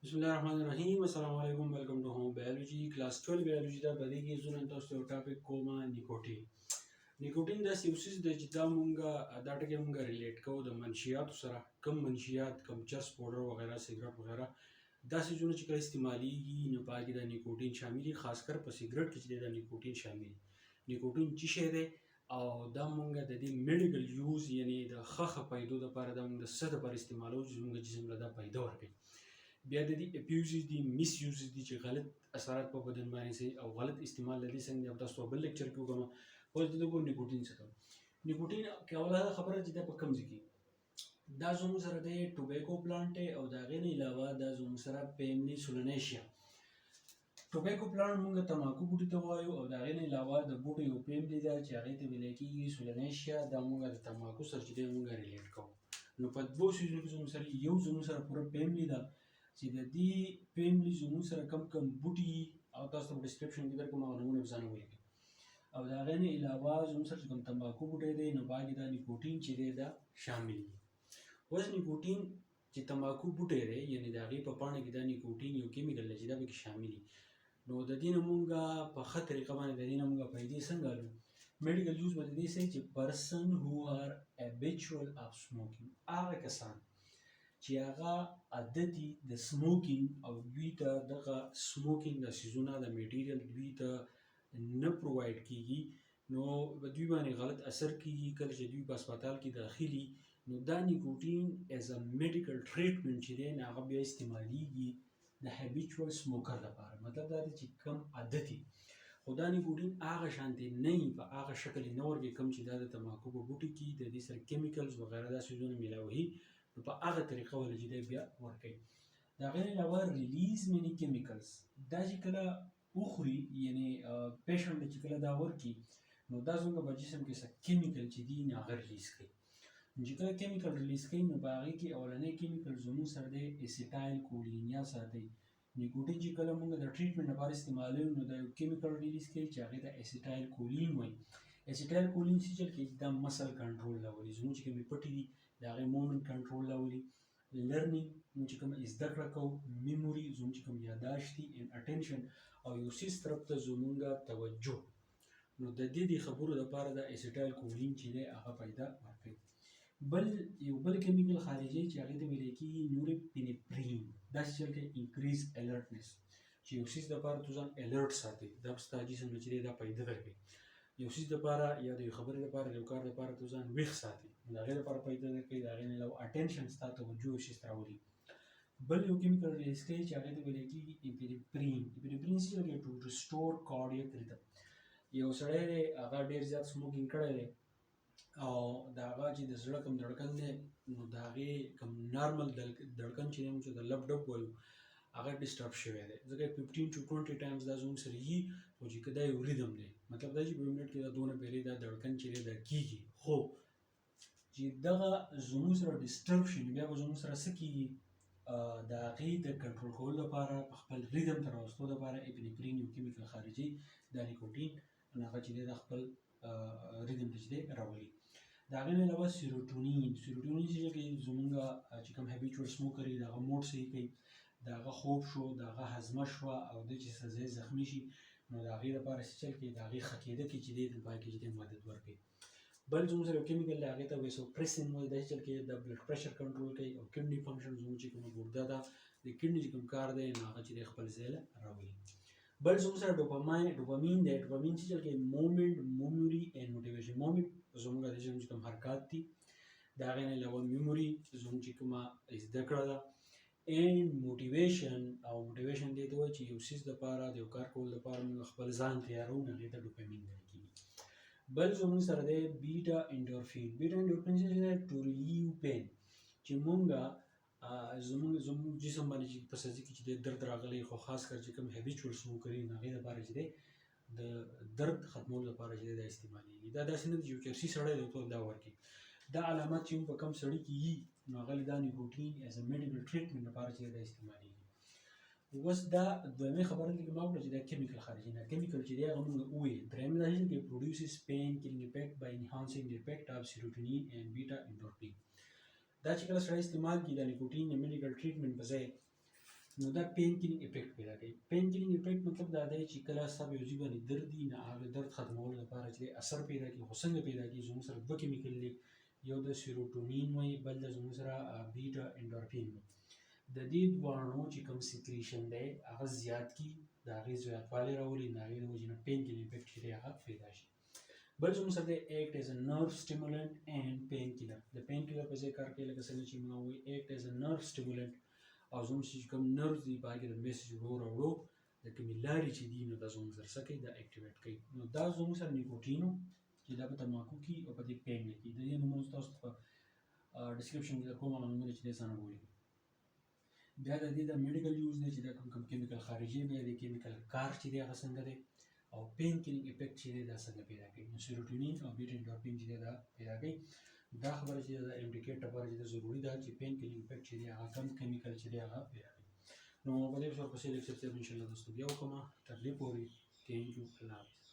बिस्मिल्लाहिर्रहमानिर्रहीम अस्सलाम वालेकुम welcome to home biology class 12 biology दा بدی کې زونه تاسو ته ټاپک کومه نیکوټین د سیوسیس د جدا مونږه دا ټکی مونږه ریلیټ کوو د منشیات سره کم منشیات کم چرس پاوډر وغیرہ سیګریټ وغیرہ دا سيزونه چې کله استعماليږي نو پاکي د نیکوټین شاملي خاص کر په سیګریټ کې چې د نیکوټین شامل نیکوټین چې شه ده او دا مونږه د دې میډیکل یوز یعنی د خخه پیدو د لپاره د مونږ د صد پر استعمالو چې مونږ جسم له دا پیدا ورکړي بیا د دې اپیوزز دي میس یوزز دي چې غلط اثرات په بدن باندې سي او غلط استعمال لدی څنګه تاسو بل لیکچر کې وګورم اوس دغه نیکوټین څه نیکوټین کومه خبره چې د په کم ځکه دا زموږ سره د ټوبیکو پلانټ او دا غیر علاوه دا زموږ سره پیملی سولنیشیا ټوبیکو پلانټ موږ تماکو بوټي ته وایو او دا غیر علاوه د بوټي یو پیملی دا چې هغه ته ویل کېږي سولنیشیا دا موږ د تماکو سره چې موږ ریلیټ کوو نو په دوه سيزونو کې زموږ سره یو زموږ سره پوره پیملی دا چې د دې پیملی زموږ سره کم بوټي او تاسو په ډسکرپشن کې درکوم او نمونه ځان وایي او دا غیر علاوه زموږ سره کوم تماکو بوټي دی نو باندې دا نیکوټین چې دی دا شامل دی اوس نیکوټین چې تماکو بوټی دی یعنی د هغې په پاڼه کې دا نیکوټین یو کیمیکل دی چې دا پکې شامل دي نو د دې نه مونږه په ښه طریقه باندې د دې نه مونږه پیدې څنګه الو میډیکل یوز به د دې سي چې پرسن هو آر هابیچوال اف سموکینګ هغه کسان چې هغه عادتي د سموکینګ او دوی ته دغه سموکینګ د سيزونه د میټیریل دوی ته نه پرووایډ کیږي نو دوی باندې غلط اثر کیږي کله چې دوی په هسپتال کې داخلي نو دا نیکوټین ایز ا میډیکل ټریټمنټ چې دی هغه بیا استعمالیږي د هابیچوال سموکر لپاره مطلب دا دی چې کم عادتي خو دا نیکوټین هغه شانتي نه په هغه شکل نه ورګي کم چې دا د تماکو په بوټي کې د دې سره کیمیکلز وغیرہ دا سيزونه ملاوي نو په هغه طریقه ول چې دی بیا ورکي دا غیر علاوه ریلیز مینی کیمیکلز دا چې کله اخري یعنی پیشنټ چې کله دا ورکی نو دا څنګه په جسم کې څه کیمیکل چې دی نه ریلیز کوي چې کله کیمیکل ریلیز کوي نو باغې کې اولنې کیمیکل زموږ سره د اسیټایل کولین یا ساتي نیکوټین چې کله موږ د ټریټمنټ لپاره استعمالوو نو دا یو کیمیکل ریلیز کوي چې هغه د اسیټایل کولین وایي اسیټایل کولین چې د مسل کنټرول راولي زموږ چې کومې پټې دي د هغې مومنټ کنټرول راولي لرنینګ موږ چې کوم زده کړه کوو میموري زموږ چې کوم یاداشت دي ان اټینشن او یو سیس طرف ته زموږ توجه نو د دې خبرو لپاره د اسیټایل کولین چې دی هغه پیدا ورکوي یو بل کیمیکل خارجي چې هغه ته ویل کېږي نورپینفرین دا چې انکریز الرټنس چې یو سیس لپاره تو ځان الرټ ساتي دا ستا جسم چې دا پیدا کوي یو سیس لپاره یا د خبرې لپاره یو کار لپاره تو ځان ویښ ساتي دا غیر لپاره پیدا کوي دا غیر له اټینشن ستا توجه شي راولي بل یو کیمیکل ریلیز کوي چې هغه ته ویل کېږي اپینفرین چې ټو ریسټور کارډیاک ریتم یو سړی دی هغه ډیر زیات سموکینګ کړی دی او دا هغه چې د زړه کوم دړکن دی نو د هغې کوم نارمل دړکن چې موږ د لب ډب وایو هغه ډسټرب شوی دی ځکه 15 to 20 ټایمز دا زموږ سره یي او چې که دا یو ریدم دی مطلب دا چې په منټ کې دا دونه پیرې دا دړکن چې دی دا کېږي خو چې دغه زموږ سره ډسټرب شي نو بیا به زموږ سره څه کېږي د هغې د کنټرول کولو لپاره په خپل ریدم ته راوستو لپاره اپینفرین یو کیمیکل خارجي دا نیکوټین هغه چې دی د خپل ریدم ته چې دی راولي د هغې نه علاوه سیروټونین چې زموږ چې کوم هابیچوال سموکر دی د هغه موډ صحیح کوي د هغه خوب شو د هغه هضمه شوه او د چې ځای زخمي شي نو د هغې لپاره څه چل کوي د هغې ښه کېده کې چې دی د پای کې چې دی مدد ورکوي بل زموږ سره یو کیمیکل دی هغې ته ویسوپریسین وایي دا چې چل کوي د بلډ پریشر کنټرول کوي او کډني فنکشن زموږ چې کومه ګرده ده د کډني چې کوم کار دی نو هغه چې دی خپل ځای له راولي بل زموږ سره ډوپامین دی ډوپامین چې چل کوي مومنټ میموري اینډ موټیویشن مومنټ زموږ د جسم چې کوم حرکات دي د هغې نه علاوه میموري زموږ چې کومه زده کړه ده اینډ موټیویشن او موټیویشن دې ته وایي چې یو څیز لپاره د یو کار کولو لپاره موږ خپل ځان تیارو نو هغې ته ډوپامین ویل کېږي بل زموږ سره دی بیټا انډورفین چې دی ټو ریلیو پین چې موږ زموږ جسم باندې چې په سزي کې چې د درد راغلی خو خاص کر چې کوم هابیچوال سموکري نو هغې لپاره چې دی د درد ختمولو لپاره چې دا استعمالیږي دا داسې نه دی چې یو چرسي سړی دی ته دا ورکړي دا علامات چې په کم سړي کې وي نو هغه دا نیکوټین ایز ا میډیکل ټریټمنټ لپاره چې دا استعمالیږي اوس دا دویمې خبره کې ما وکړه چې دا کیمیکل خارجي نه کیمیکل چې دی هغه موږ ووایو درېیمې دا چې پروډیوسز پین کیلینګ افیکټ بای انهانسینګ د افیکټ اف سیروټونین اینډ بیټا انډورفین دا چې کله سړی استعمال کړي د نیکوټین یا میډیکل ټریټمنټ په ځای نو دا پین کلینګ افیکټ پیدا کوي. پین کلینګ افیکټ مطلب دا دی چې کله ستاسو یو ځای باندې درد وي، نو هغه درد ختمولو لپاره چې اثر پیدا کوي. خو څنګه پیدا کوي؟ زموږ سره دوه کیمیکل دي، یو د سیروټونین وایي، بل د زموږ سره بیټا انډورفین وایي. د دې دواړو چې کوم سیکریشن دی هغه زیات کی، د هغې زیاتوالی راولي، د هغې د وجې نه پین کلینګ افیکټ چې دی هغه پیدا شي. بل زموږ سره دی ایکټ ایز ا نرو سټیمولنټ اینډ پین کیلر. د پین کیلر په ځای کار کوي، لکه څنګه چې موږ وایي ایکټ ایز ا نرو سټیمولنټ، او زموږ چې کوم نروز دي په هغې کې د میسج وړو د کومې لارې چې دي، نو دا زموږ سره څه کوي؟ دا اکټیویټ کوي. نو دا زموږ سره نیکوټینو چې دا په تماکو کې او په دې پین کې د دې نومونه تاسو په ډسکرپشن کې درکوم، هغه نومونه چې دی ځان وګورئ. بیا د دې د میډیکل یوز دی چې دا کوم کیمیکل خارجي، بیا د کیمیکل کار چې دی هغه څنګه دی، او پین کلینګ افیکټ چې دی دا څنګه پیدا کوي. نو سیروټونین او بیټا انډورفین چې دی دا پیدا کوي. دا خبره چې دا انډیکیټ لپاره چې ضروري ده چې پین کلینګ افیکټ چې دی هغه کم کیمیکل چې دی هغه پیدا کوي. نو په دې ورپسې لیکچر ته انشاءالله دوستو بیا وکړم. تر دې پورې تھینک یو، الله حافظ.